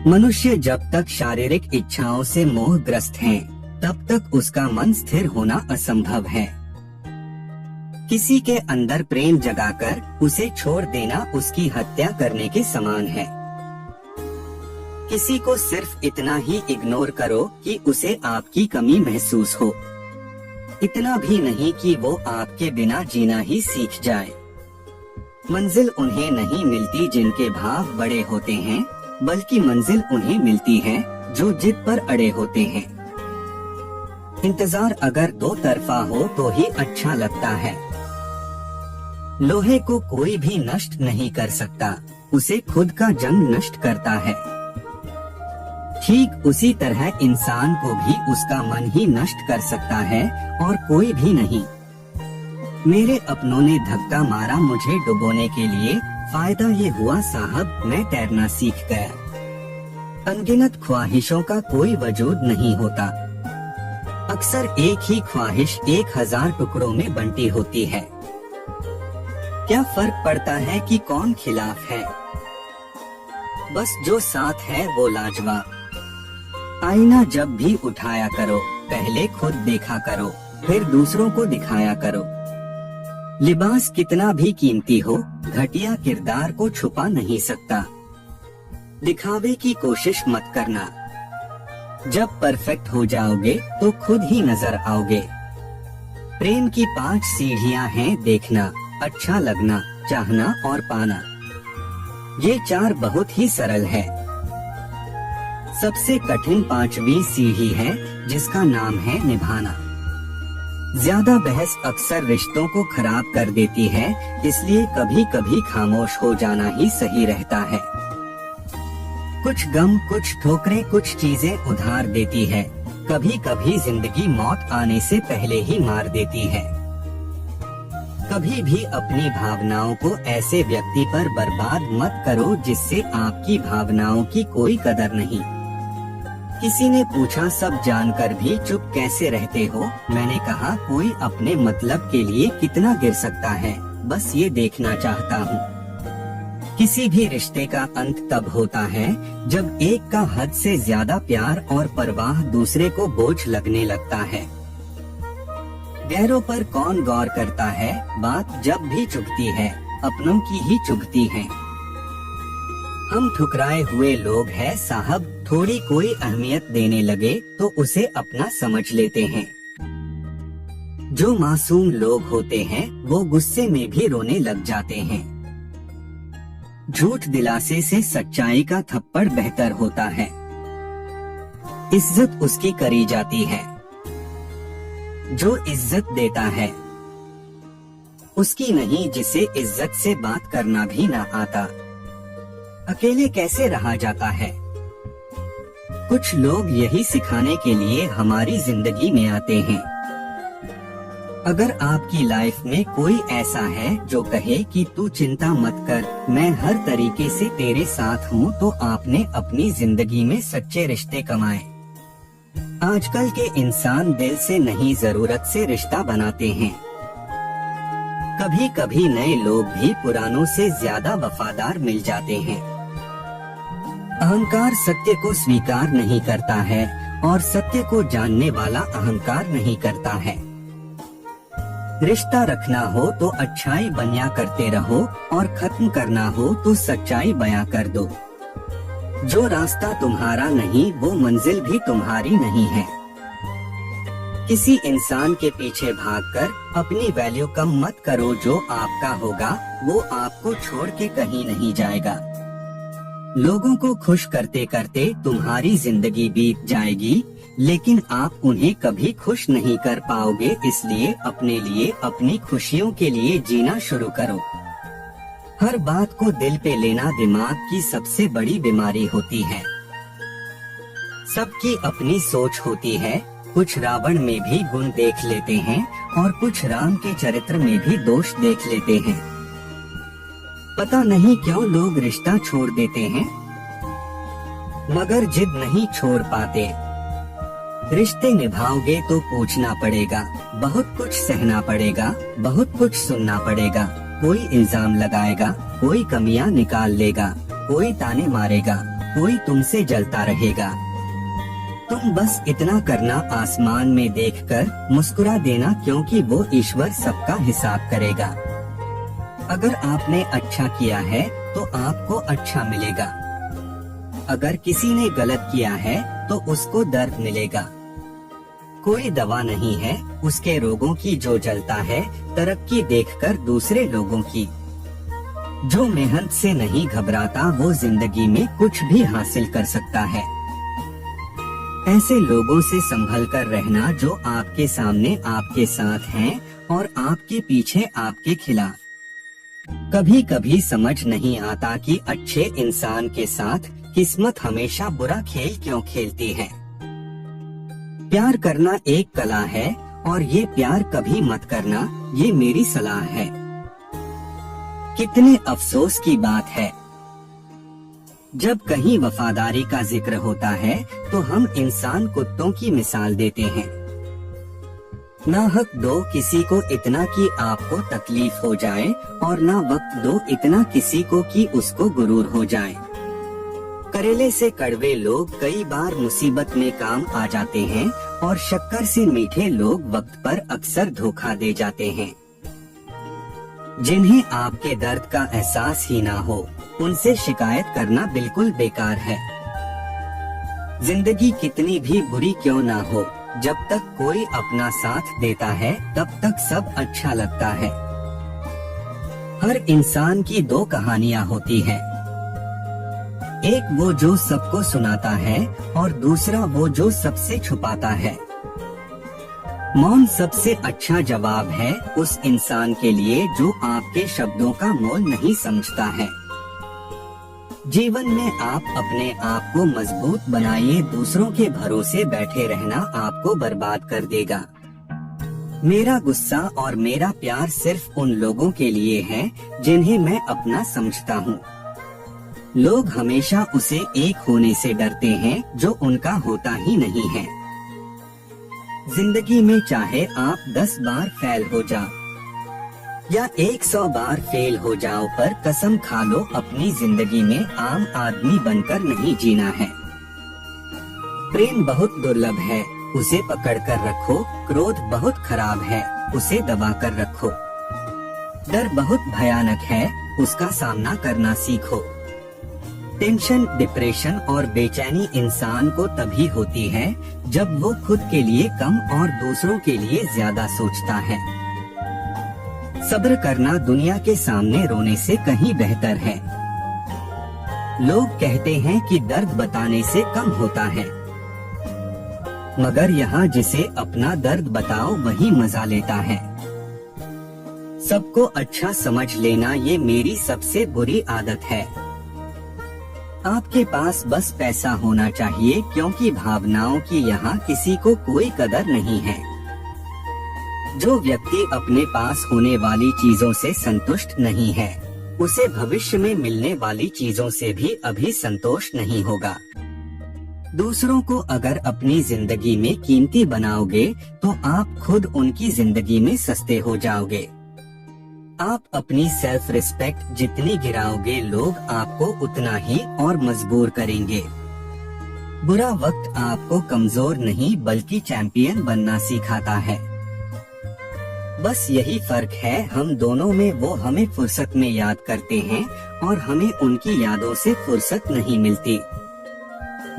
मनुष्य जब तक शारीरिक इच्छाओं से मोहग्रस्त है, तब तक उसका मन स्थिर होना असंभव है। किसी के अंदर प्रेम जगाकर उसे छोड़ देना उसकी हत्या करने के समान है। किसी को सिर्फ इतना ही इग्नोर करो कि उसे आपकी कमी महसूस हो, इतना भी नहीं कि वो आपके बिना जीना ही सीख जाए। मंजिल उन्हें नहीं मिलती जिनके भाव बड़े होते हैं, बल्कि मंजिल उन्हें मिलती है जो जिद पर अड़े होते हैं। इंतजार अगर दो तरफा हो तो ही अच्छा लगता है। लोहे को कोई भी नष्ट नहीं कर सकता, उसे खुद का जंग नष्ट करता है। ठीक उसी तरह इंसान को भी उसका मन ही नष्ट कर सकता है और कोई भी नहीं। मेरे अपनों ने धक्का मारा मुझे डुबोने के लिए, फायदा ये हुआ साहब मैं तैरना सीख गया। अनगिनत ख्वाहिशों का कोई वजूद नहीं होता। अक्सर एक ही ख्वाहिश 1000 टुकड़ों में बंटी होती है। क्या फर्क पड़ता है कि कौन खिलाफ है, बस जो साथ है वो लाजवाब। आईना जब भी उठाया करो, पहले खुद देखा करो, फिर दूसरों को दिखाया करो। लिबास कितना भी कीमती हो, घटिया किरदार को छुपा नहीं सकता। दिखावे की कोशिश मत करना। जब परफेक्ट हो जाओगे तो खुद ही नजर आओगे। प्रेम की 5 सीढ़ियां हैं, देखना, अच्छा लगना, चाहना और पाना। ये 4 बहुत ही सरल है। सबसे कठिन 5वीं सीढ़ी है, जिसका नाम है निभाना। ज्यादा बहस अक्सर रिश्तों को खराब कर देती है, इसलिए कभी कभी खामोश हो जाना ही सही रहता है। कुछ गम, कुछ ठोकरें, कुछ चीजें उधार देती है। कभी कभी जिंदगी मौत आने से पहले ही मार देती है। कभी भी अपनी भावनाओं को ऐसे व्यक्ति पर बर्बाद मत करो जिससे आपकी भावनाओं की कोई कदर नहीं। किसी ने पूछा सब जानकर भी चुप कैसे रहते हो, मैंने कहा कोई अपने मतलब के लिए कितना गिर सकता है, बस ये देखना चाहता हूँ। किसी भी रिश्ते का अंत तब होता है जब एक का हद से ज्यादा प्यार और परवाह दूसरे को बोझ लगने लगता है। गैरों पर कौन गौर करता है, बात जब भी चुभती है अपनों की ही चुभती है। हम ठुकराए हुए लोग हैं साहब, थोड़ी कोई अहमियत देने लगे तो उसे अपना समझ लेते हैं। जो मासूम लोग होते हैं वो गुस्से में भी रोने लग जाते हैं। झूठ दिलासे से सच्चाई का थप्पड़ बेहतर होता है। इज्जत उसकी करी जाती है जो इज्जत देता है, उसकी नहीं जिसे इज्जत से बात करना भी ना आता। अकेले कैसे रहा जाता है। कुछ लोग यही सिखाने के लिए हमारी जिंदगी में आते हैं। अगर आपकी लाइफ में कोई ऐसा है जो कहे कि तू चिंता मत कर, मैं हर तरीके से तेरे साथ हूँ, तो आपने अपनी जिंदगी में सच्चे रिश्ते कमाए। आजकल के इंसान दिल से नहीं जरूरत से रिश्ता बनाते हैं। कभी कभी नए लोग भी पुरानों से ज्यादा वफादार मिल जाते हैं। अहंकार सत्य को स्वीकार नहीं करता है और सत्य को जानने वाला अहंकार नहीं करता है। रिश्ता रखना हो तो अच्छाई बयां करते रहो और खत्म करना हो तो सच्चाई बयां कर दो। जो रास्ता तुम्हारा नहीं वो मंजिल भी तुम्हारी नहीं है। किसी इंसान के पीछे भागकर अपनी वैल्यू कम मत करो। जो आपका होगा वो आपको छोड़ के कहीं नहीं जाएगा। लोगों को खुश करते करते तुम्हारी जिंदगी बीत जाएगी, लेकिन आप उन्हें कभी खुश नहीं कर पाओगे। इसलिए अपने लिए, अपनी खुशियों के लिए जीना शुरू करो। हर बात को दिल पे लेना दिमाग की सबसे बड़ी बीमारी होती है। सबकी अपनी सोच होती है। कुछ रावण में भी गुण देख लेते हैं और कुछ राम के चरित्र में भी दोष देख लेते हैं। पता नहीं क्यों लोग रिश्ता छोड़ देते हैं, मगर जिद नहीं छोड़ पाते। रिश्ते निभाओगे तो पूछना पड़ेगा, बहुत कुछ सहना पड़ेगा, बहुत कुछ सुनना पड़ेगा। कोई इल्जाम लगाएगा, कोई कमियां निकाल लेगा, कोई ताने मारेगा, कोई तुमसे जलता रहेगा। तुम बस इतना करना, आसमान में देखकर मुस्कुरा देना, क्योंकि वो ईश्वर सबका हिसाब करेगा। अगर आपने अच्छा किया है तो आपको अच्छा मिलेगा। अगर किसी ने गलत किया है तो उसको दर्द मिलेगा। कोई दवा नहीं है उसके रोगों की जो जलता है तरक्की देखकर दूसरे लोगों की। जो मेहनत से नहीं घबराता वो जिंदगी में कुछ भी हासिल कर सकता है। ऐसे लोगों से संभल कर रहना जो आपके सामने आपके साथ हैं और आपके पीछे आपके खिलाफ। कभी कभी समझ नहीं आता कि अच्छे इंसान के साथ किस्मत हमेशा बुरा खेल क्यों खेलती है। प्यार करना एक कला है और ये प्यार कभी मत करना, ये मेरी सलाह है। कितने अफसोस की बात है, जब कहीं वफादारी का जिक्र होता है तो हम इंसान कुत्तों की मिसाल देते हैं। ना हक दो किसी को इतना कि आपको तकलीफ हो जाए, और ना वक्त दो इतना किसी को कि उसको गुरूर हो जाए। करेले से कड़वे लोग कई बार मुसीबत में काम आ जाते हैं, और शक्कर से मीठे लोग वक्त पर अक्सर धोखा दे जाते हैं। जिन्हें आपके दर्द का एहसास ही ना हो, उनसे शिकायत करना बिल्कुल बेकार है। जिंदगी कितनी भी बुरी क्यों ना हो, जब तक कोई अपना साथ देता है तब तक सब अच्छा लगता है। हर इंसान की दो कहानियाँ होती हैं, एक वो जो सबको सुनाता है और दूसरा वो जो सबसे छुपाता है। मौन सबसे अच्छा जवाब है उस इंसान के लिए जो आपके शब्दों का मोल नहीं समझता है। जीवन में आप अपने आप को मजबूत बनाइए, दूसरों के भरोसे बैठे रहना आपको बर्बाद कर देगा। मेरा गुस्सा और मेरा प्यार सिर्फ उन लोगों के लिए है जिन्हें मैं अपना समझता हूँ। लोग हमेशा उसे एक होने से डरते हैं जो उनका होता ही नहीं है। जिंदगी में चाहे आप 10 बार फेल हो जाओ या 100 बार फेल हो जाओ, पर कसम खा लो अपनी जिंदगी में आम आदमी बनकर नहीं जीना है। प्रेम बहुत दुर्लभ है, उसे पकड़ कर रखो। क्रोध बहुत खराब है, उसे दबा कर रखो। डर बहुत भयानक है, उसका सामना करना सीखो। टेंशन, डिप्रेशन और बेचैनी इंसान को तभी होती है जब वो खुद के लिए कम और दूसरों के लिए ज्यादा सोचता है। सब्र करना दुनिया के सामने रोने से कहीं बेहतर है। लोग कहते हैं कि दर्द बताने से कम होता है, मगर यहाँ जिसे अपना दर्द बताओ वही मजा लेता है। सबको अच्छा समझ लेना ये मेरी सबसे बुरी आदत है। आपके पास बस पैसा होना चाहिए, क्योंकि भावनाओं की यहाँ किसी को कोई कदर नहीं है। जो व्यक्ति अपने पास होने वाली चीजों से संतुष्ट नहीं है, उसे भविष्य में मिलने वाली चीजों से भी अभी संतोष नहीं होगा। दूसरों को अगर अपनी जिंदगी में कीमती बनाओगे तो आप खुद उनकी जिंदगी में सस्ते हो जाओगे। आप अपनी सेल्फ रिस्पेक्ट जितनी गिराओगे, लोग आपको उतना ही और मजबूर करेंगे। बुरा वक्त आपको कमजोर नहीं बल्कि चैंपियन बनना सिखाता है। बस यही फर्क है हम दोनों में, वो हमें फुर्सत में याद करते हैं और हमें उनकी यादों से फुर्सत नहीं मिलती।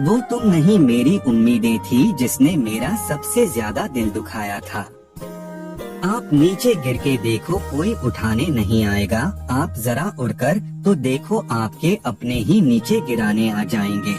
वो तुम नहीं मेरी उम्मीदें थी जिसने मेरा सबसे ज्यादा दिल दुखाया था। आप नीचे गिर के देखो, कोई उठाने नहीं आएगा। आप जरा उड़कर तो देखो, आपके अपने ही नीचे गिराने आ जाएंगे।